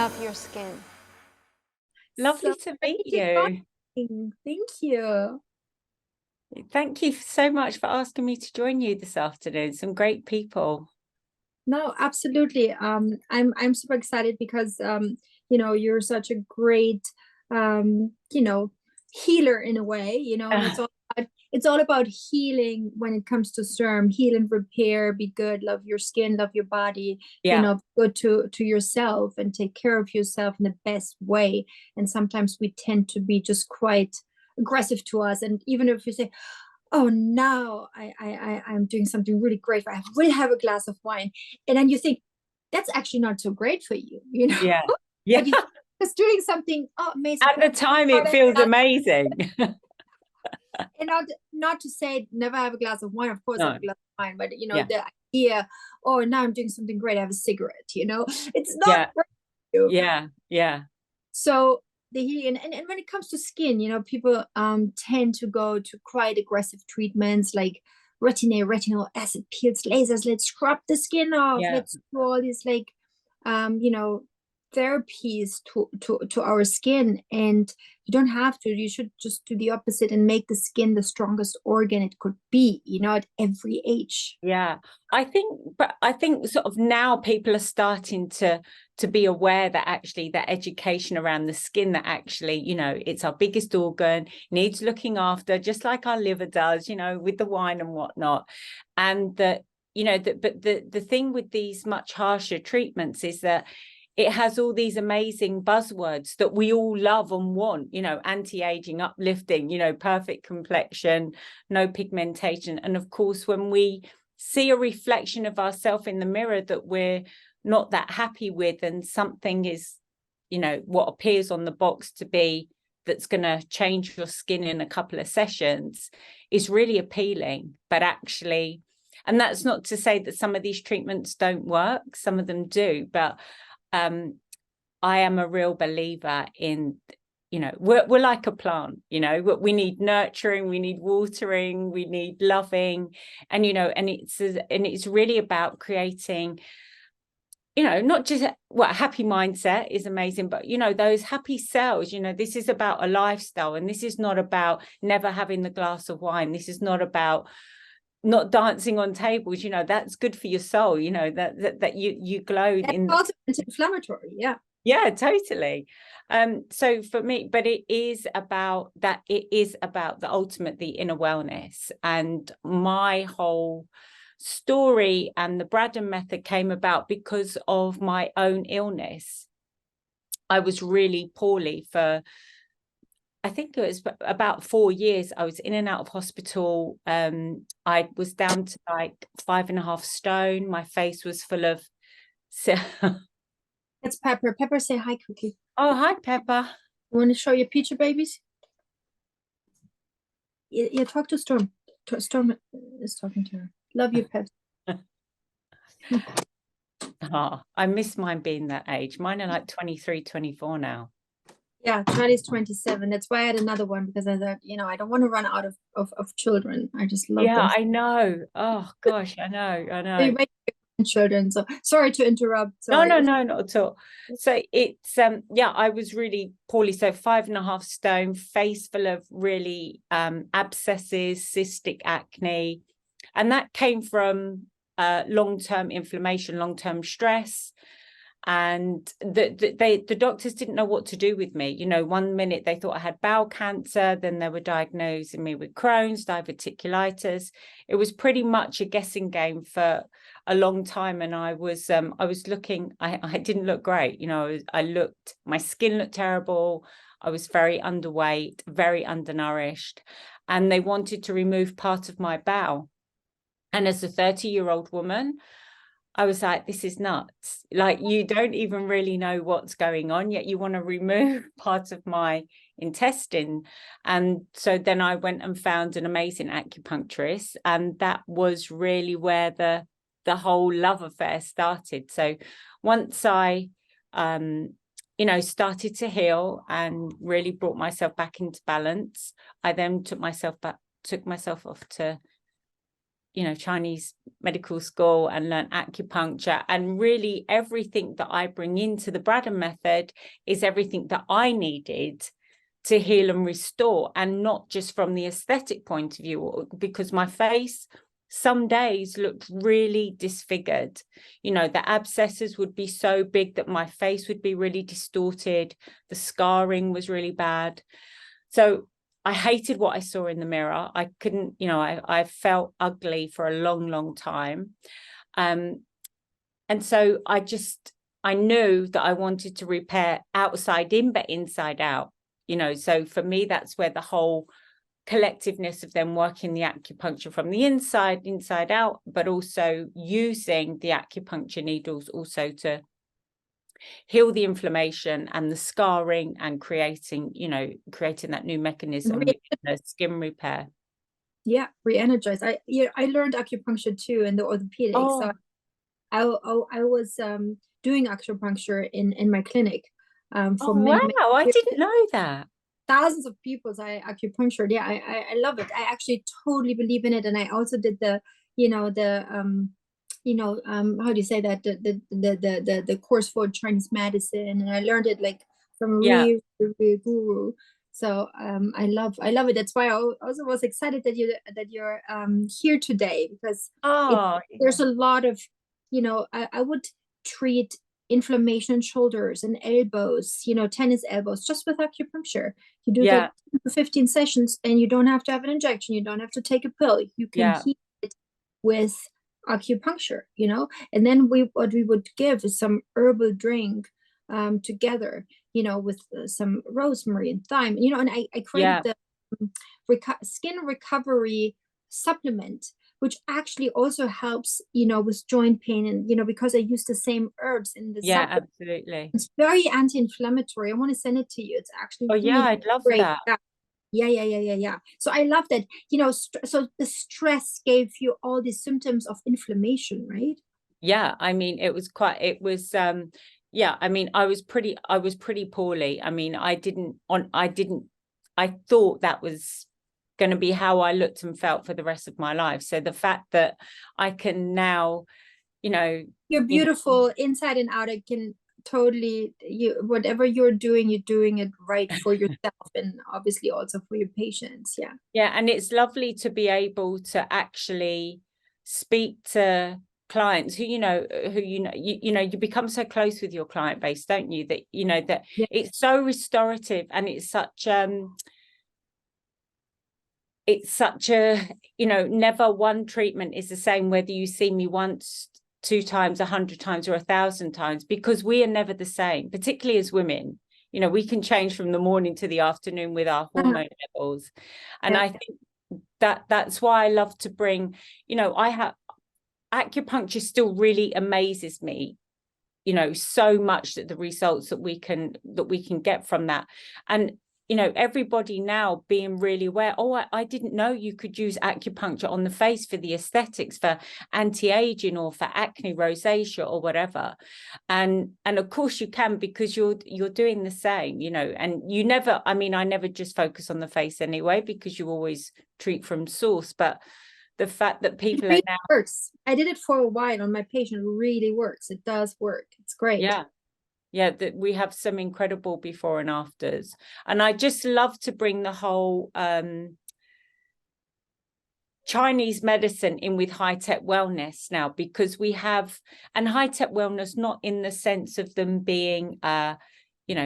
love your skin. Lovely to meet you. Thank you. Thank you so much for asking me to join you this afternoon. Some great people. No, absolutely. I'm super excited because you're such a great healer in a way, and it's all about healing when it comes to Sturm. Heal and repair, be good, love your skin, love your body, Yeah. good to yourself and take care of yourself in the best way. And sometimes we tend to be just quite aggressive to us. And even if you say, oh, now I'm doing something really great, I will have a glass of wine, and then you think that's actually not so great for you, Yeah. Yeah. But you just doing something amazing At the time it feels amazing. And not to say never have a glass of wine, of course. No. I have a glass of wine, but Yeah. the idea, oh, now I'm doing something great, I have a cigarette, it's not Yeah. great for you. Yeah. Yeah. So the healing, and when it comes to skin, people tend to go to quite aggressive treatments like retinol acid peels, lasers. Let's scrub the skin off. Yeah. Let's do all these therapies to our skin, and you don't have to. You should just do the opposite and make the skin the strongest organ it could be, at every age. Yeah, I think sort of now people are starting to be aware that actually that education around the skin, that actually, it's our biggest organ, needs looking after, just like our liver does, with the wine and whatnot. And that, but the thing with these much harsher treatments is that it has all these amazing buzzwords that we all love and want, anti-aging, uplifting, perfect complexion, no pigmentation. And of course, when we see a reflection of ourselves in the mirror that we're not that happy with, and something is, what appears on the box to be that's going to change your skin in a couple of sessions, is really appealing. But actually, and that's not to say that some of these treatments don't work, some of them do, but I am a real believer in, we're like a plant, we need nurturing, we need watering, we need loving, and it's really about creating, not just a happy mindset is amazing, but those happy cells. This is about a lifestyle, and this is not about never having the glass of wine. This is not about not dancing on tables. That's good for your soul, that you glow in. Also anti-inflammatory. Yeah, totally. So for me, but it is about the ultimate, the inner wellness. And my whole story and the Bradden method came about because of my own illness. I was really poorly for, I think it was about 4 years. I was in and out of hospital. I was down to like 5.5 stone. My face was full of It's Pepper. Pepper, say hi quickly. Oh, hi, Pepper. You want to show your picture babies? Yeah, talk to Storm. Storm is talking to her. Love you, Pep. Oh, I miss mine being that age. Mine are like 23, 24 now. Yeah, Charlie's 27. That's why I had another one, because I thought, I don't want to run out of children. I just love them. Yeah, I know. Oh, gosh, I know. Children, so sorry to interrupt. No, not at all. So it's I was really poorly, so 5.5 stone, face full of really abscesses, cystic acne, and that came from long-term inflammation, long-term stress. And the doctors didn't know what to do with me. 1 minute they thought I had bowel cancer, then they were diagnosing me with Crohn's, diverticulitis. It was pretty much a guessing game for a long time, and I was looking, I didn't look great. My skin looked terrible. I was very underweight, very undernourished, and they wanted to remove part of my bowel. And as a 30-year-old woman, I was like, this is nuts. Like, you don't even really know what's going on, yet you want to remove part of my intestine. And so then I went and found an amazing acupuncturist, and that was really where the whole love affair started. So once I started to heal and really brought myself back into balance, I then took myself off to Chinese medical school and learned acupuncture, and really everything that I bring into the Bradden method is everything that I needed to heal and restore, and not just from the aesthetic point of view, because my face some days looked really disfigured. The abscesses would be so big that my face would be really distorted. The scarring was really bad. So I hated what I saw in the mirror. I couldn't, I felt ugly for a long, long time. And so I knew that I wanted to repair outside in, but inside out, so for me, that's where the whole collectiveness of them working the acupuncture from the inside out, but also using the acupuncture needles also to heal the inflammation and the scarring, and creating that new mechanism within the skin repair. Yeah, re-energize. I learned acupuncture too in the orthopedics. So I was doing acupuncture in my clinic for many wow, I years. didn't know that. Thousands of people I acupunctured. Yeah, I love it. I actually totally believe in it. And I also did the how do you say that, the course for Chinese medicine, and I learned it like from a real guru. So I love it. That's why I also was excited that you're here today, because there's a lot of I would treat inflammation in shoulders and elbows, tennis elbows, just with acupuncture. You do that 15 sessions, and you don't have to have an injection. You don't have to take a pill. You can heal it with acupuncture, and then what we would give is some herbal drink together, with some rosemary and thyme, and I created the skin recovery supplement, which actually also helps, with joint pain, and because I use the same herbs in the supplement. Absolutely. It's very anti-inflammatory. I want to send it to you. It's actually really I'd love great. that. Yeah. So I love that, so the stress gave you all these symptoms of inflammation, right? Yeah, I mean, I was pretty poorly. I mean, I thought that was going to be how I looked and felt for the rest of my life. So the fact that I can now, you're beautiful inside and out. I can totally, whatever you're doing it right for yourself, and obviously also for your patients. And it's lovely to be able to actually speak to clients who you become so close with your client base, don't you, that that it's so restorative, and it's such never one treatment is the same whether you see me once, 2 times, 100 times, or 1,000 times, because we are never the same, particularly as women. We can change from the morning to the afternoon with our hormone levels. And I think that's why I love to bring, acupuncture still really amazes me, so much, that the results that we can get from that. And everybody now being really aware, I didn't know you could use acupuncture on the face for the aesthetics, for anti-aging, or for acne, rosacea, or whatever. And of course you can, because you're doing the same, and you never, I never just focus on the face anyway, because you always treat from source. But the fact that people are now works. I did it for a while on my patient. It really works. It does work. It's great. That we have some incredible before and afters. And I just love to bring the whole Chinese medicine in with high-tech wellness now, because we have, and high-tech wellness not in the sense of them being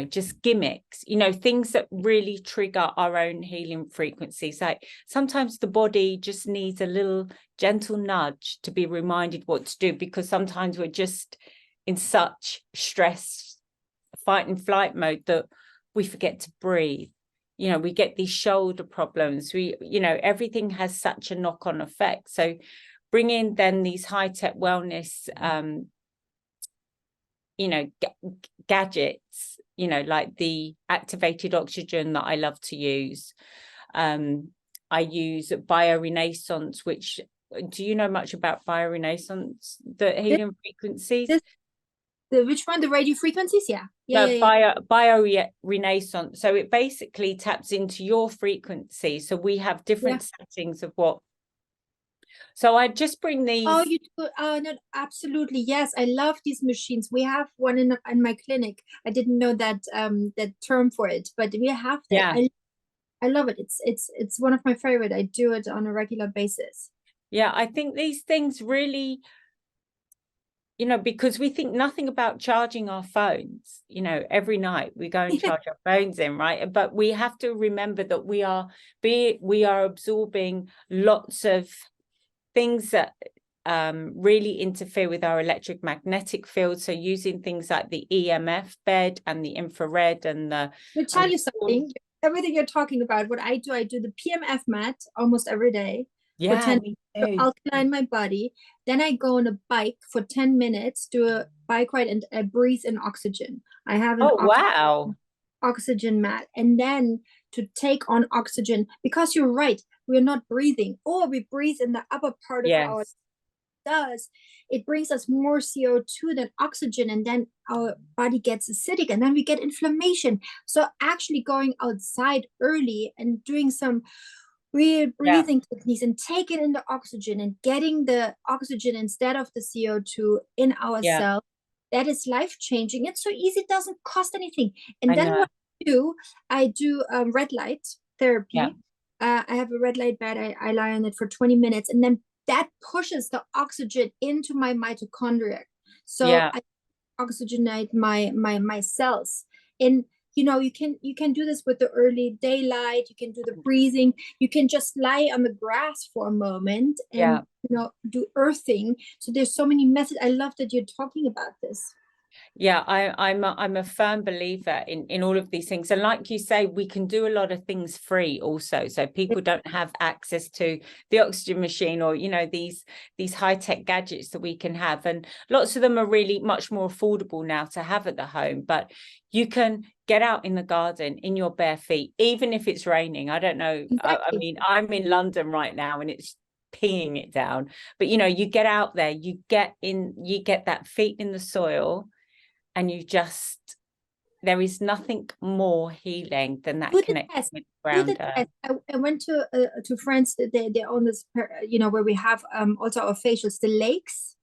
just gimmicks, things that really trigger our own healing frequencies. Like sometimes the body just needs a little gentle nudge to be reminded what to do, because sometimes we're just in such stress, fight and flight mode, that we forget to breathe. We get these shoulder problems. Everything has such a knock-on effect. So bring in then these high-tech wellness gadgets, like the activated oxygen that I love to use. I use biorenaissance, which, do you know much about biorenaissance, the healing frequencies? Which one? The radio frequencies? Biorenaissance. So it basically taps into your frequency. So we have different settings of what So I just bring these. Oh, you do? Oh, no, absolutely. Yes, I love these machines. We have one in my clinic. I didn't know that that term for it, but we have that. Yeah. I love it. It's one of my favorite. I do it on a regular basis. Yeah, I think these things really, you know, because we think nothing about charging our phones, you know, every night we go and charge our phones in, right? But we have to remember that we are absorbing lots of things that really interfere with our electromagnetic field. So using things like the EMF bed and the infrared and the. Let me tell you something. Everything you're talking about, what I do the PMF mat almost every day. For Yeah, 10 me to too. alkaline my body. Then I go on a bike for 10 minutes, do a bike ride, and I breathe in oxygen. I have an Wow. oxygen mat. And then to take on oxygen, because you're right, we're not breathing, or we breathe in the upper part of our Yes. does, it brings us more CO2 than oxygen, and then our body gets acidic, and then we get inflammation. So actually going outside early and doing some real breathing techniques and taking in the oxygen and getting the oxygen instead of the CO2 in our cells, that is life changing. It's so easy, it doesn't cost anything. And then what I do red light therapy. I have a red light bed. I lie on it for 20 minutes, and then that pushes the oxygen into my mitochondria. So I oxygenate my cells. And you know, you can do this with the early daylight. You can do the breathing. You can just lie on the grass for a moment and you know, do earthing. So there's so many methods. I love that you're talking about this. Yeah, I'm a firm believer in all of these things. And like you say, we can do a lot of things free also. So people don't have access to the oxygen machine or, you know, these high-tech gadgets that we can have. And lots of them are really much more affordable now to have at the home. But you can get out in the garden in your bare feet, even if it's raining. I don't know. Exactly. I mean, I'm in London right now and it's peeing it down. But, you know, you get out there, you get that feet in the soil. And you just, there is nothing more healing than that connection with ground earth. I went to France. They own this, you know, where we have also our facials, the lakes.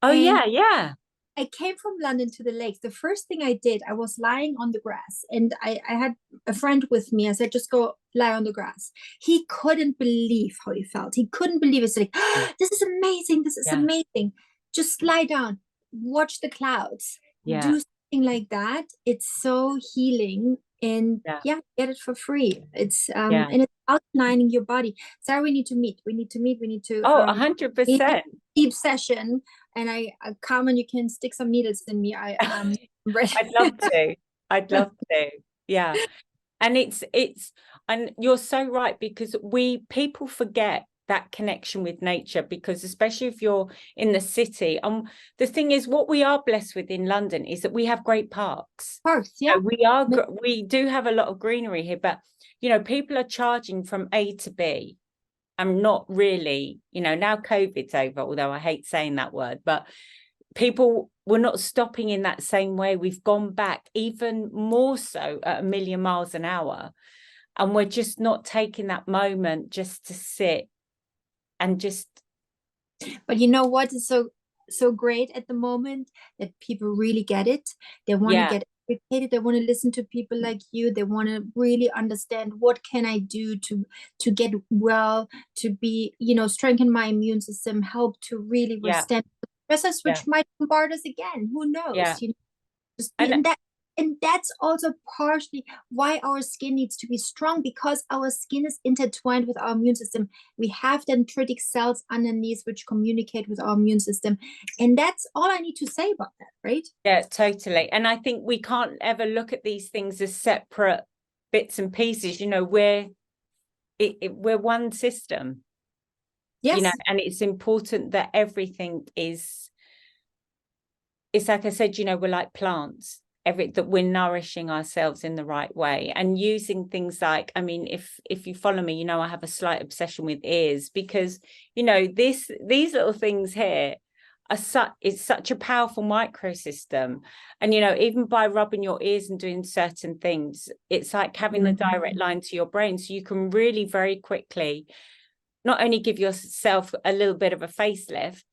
Oh, yeah. I came from London to the lakes. The first thing I did, I was lying on the grass, and I had a friend with me. I said, just go lie on the grass. He couldn't believe how he felt. He couldn't believe it. It's like, oh, this is amazing. This is amazing. Just lie down, watch the clouds. Do something like that. It's so healing, and get it for free. It's and it's outlining your body. Sarah, we need to meet. We need to 100% deep session, and I come and you can stick some needles in me. I'm ready. I'd love to. Yeah. And it's and you're so right, because people forget that connection with nature, because especially if you're in the city, the thing is, what we are blessed with in London is that we have great parks. We do have a lot of greenery here, but you know, people are charging from A to B. I'm not really, you know, now COVID's over, although I hate saying that word, but people were not stopping in that same way. We've gone back even more so at 1,000,000 miles an hour, and we're just not taking that moment just to sit and just. But you know what is so great at the moment? That people really get it. They want to get educated. They want to listen to people like you. They want to really understand, what can I do to get well, to be, you know, strengthen my immune system, help to really withstand stresses, which might bombard us again. Who knows? You know, just and that's also partially why our skin needs to be strong, because our skin is intertwined with our immune system. We have dendritic cells underneath which communicate with our immune system. And that's all I need to say about that, right? Yeah, totally. And I think we can't ever look at these things as separate bits and pieces. You know, we're one system. Yes. You know, and it's important that everything is, it's like I said, you know, we're like plants. That we're nourishing ourselves in the right way, and using things like, I mean, if you follow me, you know, I have a slight obsession with ears, because, you know, these little things here it's such a powerful microsystem. And, you know, even by rubbing your ears and doing certain things, it's like having a direct line to your brain. So you can really very quickly not only give yourself a little bit of a facelift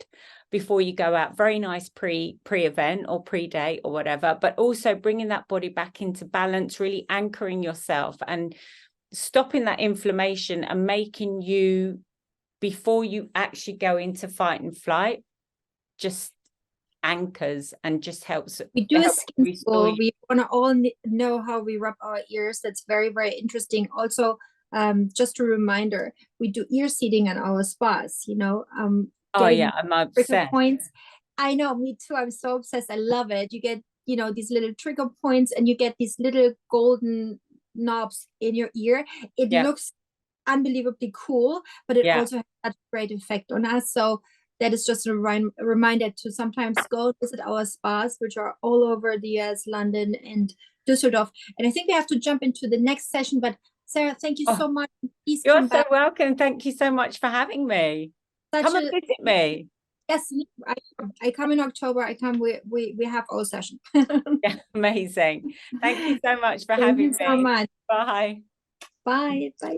before you go out, very nice pre-event or pre-date or whatever, but also bringing that body back into balance, really anchoring yourself and stopping that inflammation and making you, before you actually go into fight and flight, just anchors and just helps. We do a skin school. We want to all know how we rub our ears. That's very, very interesting. Also, just a reminder, we do ear seeding in our spas, you know. Oh yeah, I'm obsessed. Points. I know, me too. I'm so obsessed. I love it. You get, you know, these little trigger points and you get these little golden knobs in your ear. It looks unbelievably cool, but it also has a great effect on us. So that is just a reminder to sometimes go visit our spas, which are all over the US, London and Düsseldorf. And I think we have to jump into the next session, but Sarah, thank you so much. Please you're so welcome. Thank you so much for having me. Come and visit me. Yes, I come in October. I come. We have our session. Yeah, amazing. Thank you so much for having me. Thank you so much. Bye. Bye. Bye.